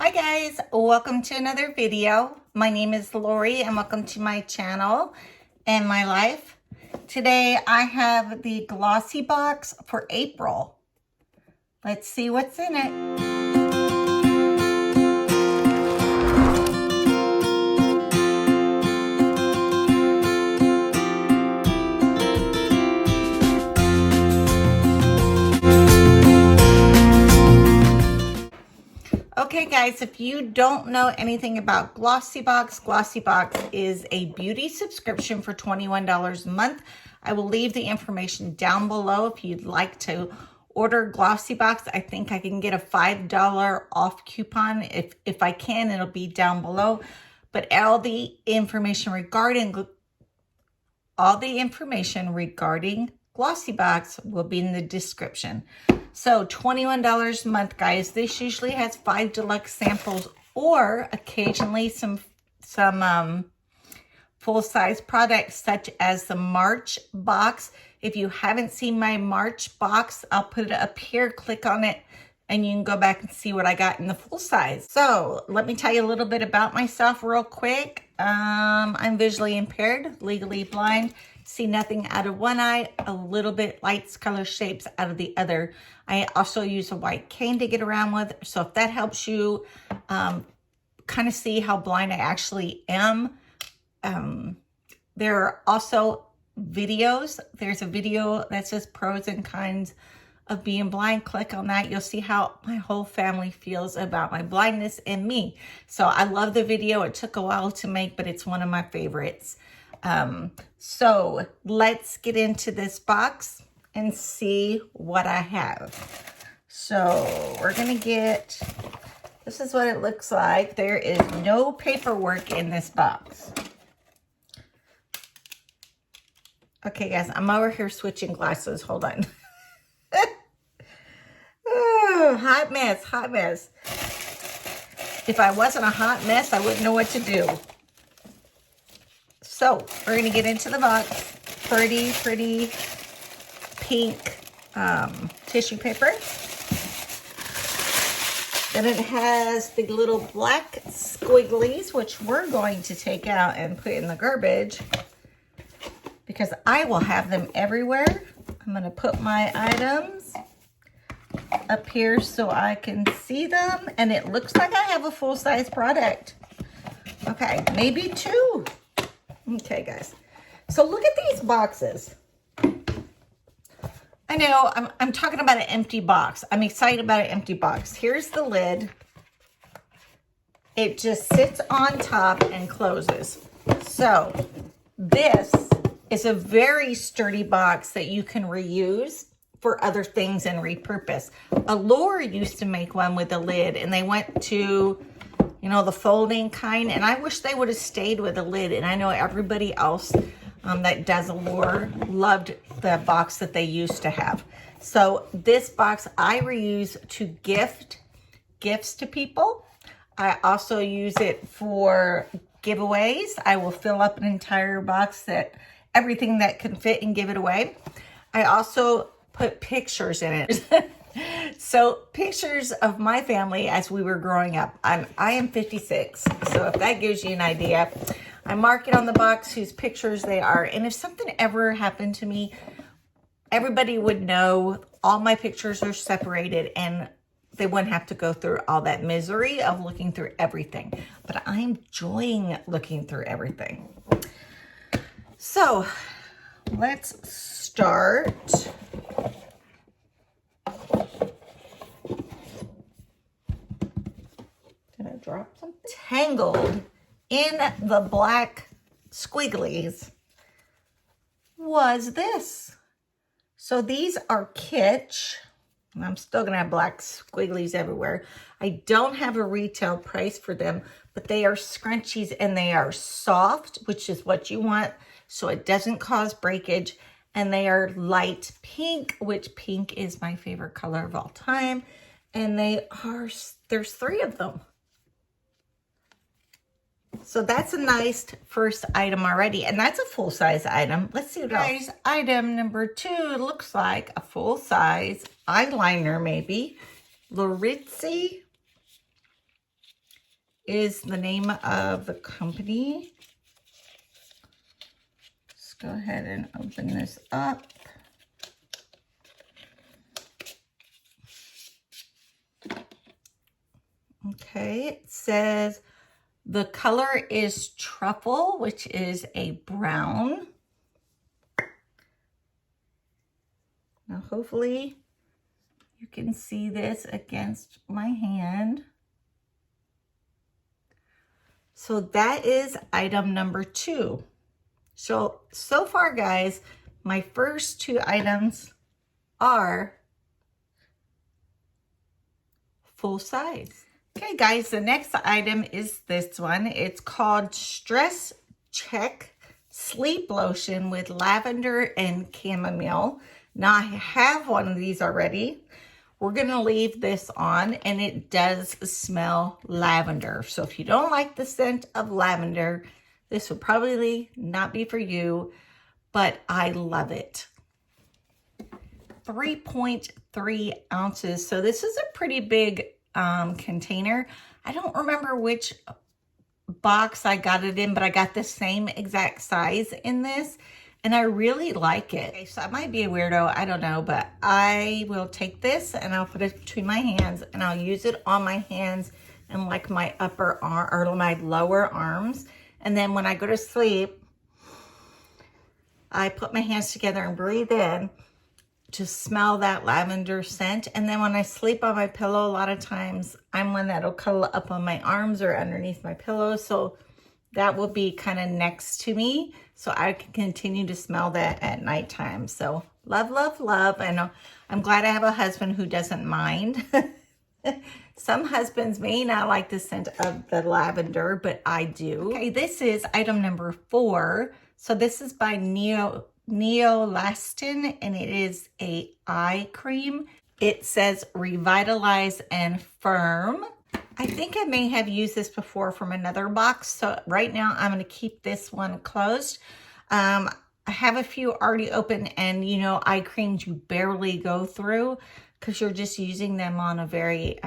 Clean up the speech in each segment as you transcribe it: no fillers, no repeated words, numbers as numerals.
Hi guys, welcome to another video. My name is Lori and welcome to my channel and my life. Today I have the Glossybox for April. Let's see what's in it. Okay guys, if you don't know anything about Glossybox, Glossybox is a beauty subscription for $21 a month. I will leave the information down below if you'd like to order Glossybox. I think I can get a $5 off coupon. If I can, it'll be down below. But all the information regarding Glossybox will be in the description. So $21 a month, guys. This usually has 5 deluxe samples or occasionally some full-size products such as the March box. If you haven't seen my March box, I'll put it up here. Click on it and you can go back and see what I got in the full size. So let me tell you a little bit about myself real quick. I'm visually impaired, legally blind, see nothing out of one eye, a little bit lights, color, shapes out of the other. I also use a white cane to get around with. So if that helps you kind of see how blind I actually am. There are also videos. There's a video that says pros and cons of being blind. Click on that. You'll see how my whole family feels about my blindness and me. So I love the video. It took a while to make, but it's one of my favorites. So let's get into this box and see what I have. So we're going to get, this is what it looks like. There is no paperwork in this box. Okay, guys, I'm over here switching glasses. Hold on. Oh, hot mess, hot mess. If I wasn't a hot mess, I wouldn't know what to do. So we're going to get into the box. Pretty pink tissue paper. Then it has the little black squigglies, which we're going to take out and put in the garbage because I will have them everywhere. I'm going to put my items up here so I can see them. And it looks like I have a full-size product. Okay, maybe 2. Okay, guys. So look at these boxes. I know I'm talking about an empty box. I'm excited about an empty box. Here's the lid. It just sits on top and closes. So this is a very sturdy box that you can reuse for other things and repurpose. Lorrie used to make one with a lid and they went to, you know, the folding kind, and I wish they would have stayed with a lid. And I know everybody else that does a Lorrie loved the box that they used to have. So this box I reuse to gift gifts to people. I also use it for giveaways. I will fill up an entire box that everything that can fit and give it away. I also put pictures in it. So pictures of my family as we were growing up. I am 56, so if that gives you an idea, I mark it on the box whose pictures they are. And if something ever happened to me, everybody would know all my pictures are separated and they wouldn't have to go through all that misery of looking through everything. But I'm enjoying looking through everything. So let's start. Drop something. Tangled in the black squigglies was this. So these are kitsch. I'm still gonna have black squigglies everywhere. I don't have a retail price for them, but they are scrunchies and they are soft, which is what you want, so it doesn't cause breakage. And they are light pink, which pink is my favorite color of all time. And they are, there's 3 of them. So that's a nice first item already. And that's a full-size item. Let's see what else. Item number 2 looks like a full-size eyeliner maybe. Lorrie-YLNIZPNC. is the name of the company. Let's go ahead and open this up. Okay, it says the color is Truffle, which is a brown. Now, hopefully you can see this against my hand. So that is item number 2. So far, guys, my first 2 items are full size. Okay, guys, the next item is this one. It's called Stress Check Sleep Lotion with lavender and chamomile. Now, I have one of these already. We're going to leave this on, and it does smell lavender. So if you don't like the scent of lavender, this would probably not be for you, but I love it. 3.3 ounces. So this is a pretty big container. I don't remember which box I got it in, but I got the same exact size in this, and I really like it. Okay, so I might be a weirdo, I don't know, but I will take this and I'll put it between my hands, and I'll use it on my hands and like my upper arm or my lower arms. And then when I go to sleep, I put my hands together and breathe in to smell that lavender scent. And then when I sleep on my pillow, a lot of times I'm one that'll cuddle up on my arms or underneath my pillow. So that will be kind of next to me, so I can continue to smell that at nighttime. So love, love, love. And I'm glad I have a husband who doesn't mind. Some husbands may not like the scent of the lavender, but I do. Okay, this is item number 4. So this is by Eyelash, and it is a eye cream. It says Revitalize and Firm. I think I may have used this before from another box. So right now I'm going to keep this one closed. I have a few already open, and you know, eye creams you barely go through because you're just using them on a very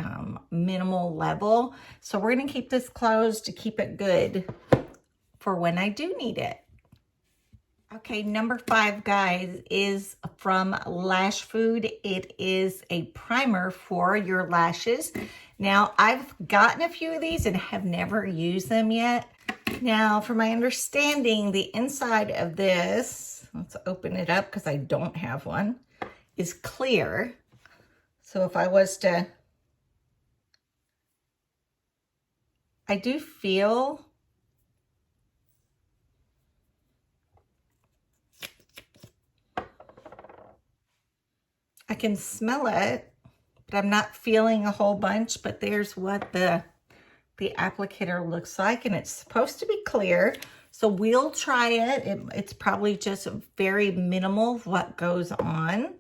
minimal level. So we're going to keep this closed to keep it good for when I do need it. Okay, number 5, guys, is from Lash Food. It is a primer for your lashes. Now, I've gotten a few of these and have never used them yet. Now, for my understanding, the inside of this, let's open it up because I don't have one, is clear. So if I was to, I do feel I can smell it, but I'm not feeling a whole bunch. But there's what the applicator looks like, and it's supposed to be clear. So we'll try it. It's probably just very minimal what goes on.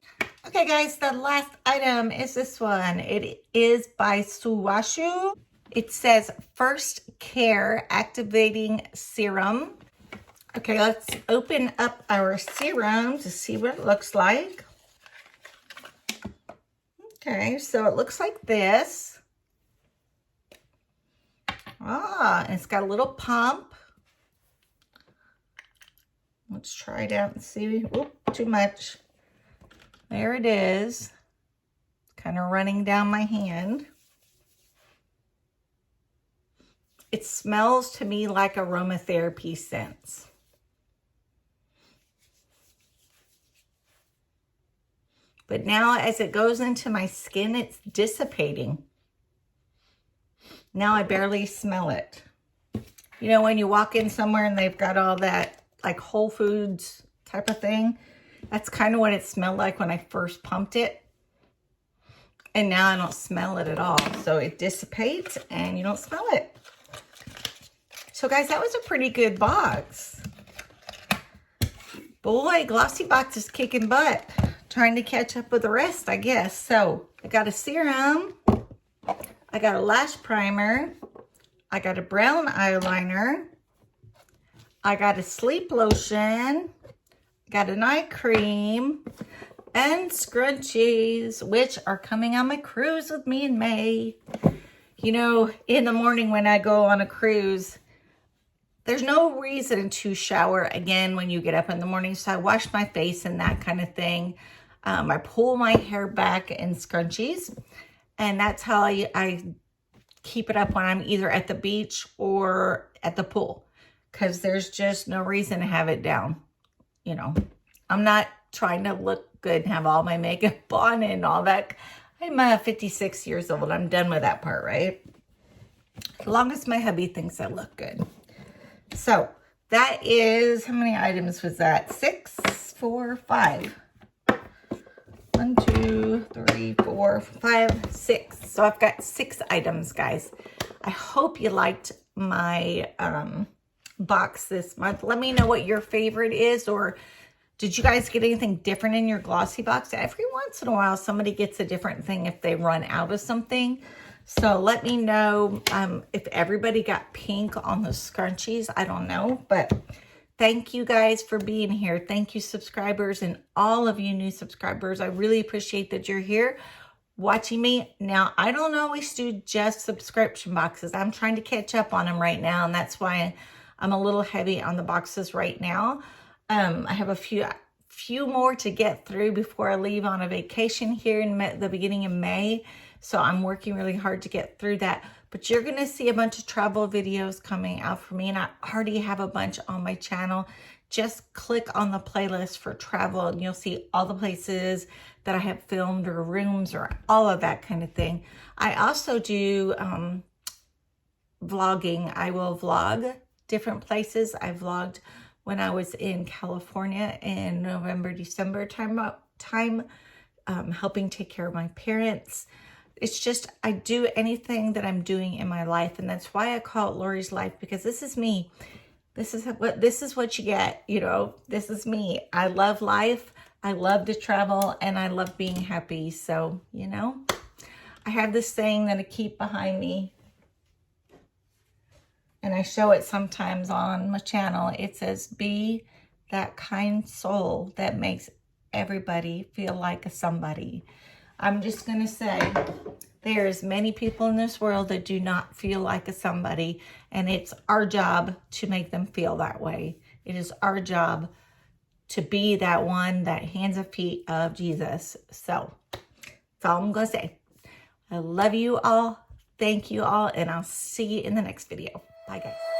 Okay, guys, the last item is this one. It is by Suwashu. It says First Care Activating Serum. Okay, let's open up our serum to see what it looks like. Okay, so it looks like this. Ah, and it's got a little pump. Let's try it out and see. Oop, too much. There it is. Kind of running down my hand. It smells to me like aromatherapy scents. But now as it goes into my skin, it's dissipating. Now I barely smell it. You know, when you walk in somewhere and they've got all that like Whole Foods type of thing, that's kind of what it smelled like when I first pumped it. And now I don't smell it at all. So it dissipates and you don't smell it. So guys, that was a pretty good box. Boy, Glossybox is kicking butt. Trying to catch up with the rest, I guess. So I got a serum. I got a lash primer. I got a brown eyeliner. I got a sleep lotion. Got an eye cream. And scrunchies, which are coming on my cruise with me in May. You know, in the morning when I go on a cruise, there's no reason to shower again when you get up in the morning. So I wash my face and that kind of thing. I pull my hair back in scrunchies. And that's how I keep it up when I'm either at the beach or at the pool. Because there's just no reason to have it down. You know, I'm not trying to look good and have all my makeup on and all that. I'm 56 years old. I'm done with that part, right? As long as my hubby thinks I look good. So that is, how many items was that? 6, 4, 5. 1, 2, 3, 4, 5, 6. So I've got 6 items, guys. I hope you liked my box this month. Let me know what your favorite is, or did you guys get anything different in your Glossybox? Every once in a while, somebody gets a different thing if they run out of something. So let me know if everybody got pink on the scrunchies. I don't know, but thank you guys for being here. Thank you, subscribers, and all of you new subscribers. I really appreciate that you're here watching me. Now, I don't always do just subscription boxes. I'm trying to catch up on them right now, and that's why I'm a little heavy on the boxes right now. I have a few more to get through before I leave on a vacation here in the beginning of May. So I'm working really hard to get through that. But you're going to see a bunch of travel videos coming out for me. And I already have a bunch on my channel. Just click on the playlist for travel and you'll see all the places that I have filmed, or rooms, or all of that kind of thing. I also do vlogging. I will vlog different places. I vlogged when I was in California in November, December time, helping take care of my parents. It's just, I do anything that I'm doing in my life, and that's why I call it Lorrie's Life, because this is me. This is what you get, you know. This is me. I love life. I love to travel, and I love being happy. So, you know, I have this saying that I keep behind me, and I show it sometimes on my channel. It says, be that kind soul that makes everybody feel like a somebody. I'm just going to say, there's many people in this world that do not feel like a somebody, and it's our job to make them feel that way. It is our job to be that one, that hands and feet of Jesus. So that's all I'm going to say. I love you all. Thank you all, and I'll see you in the next video. Bye, guys.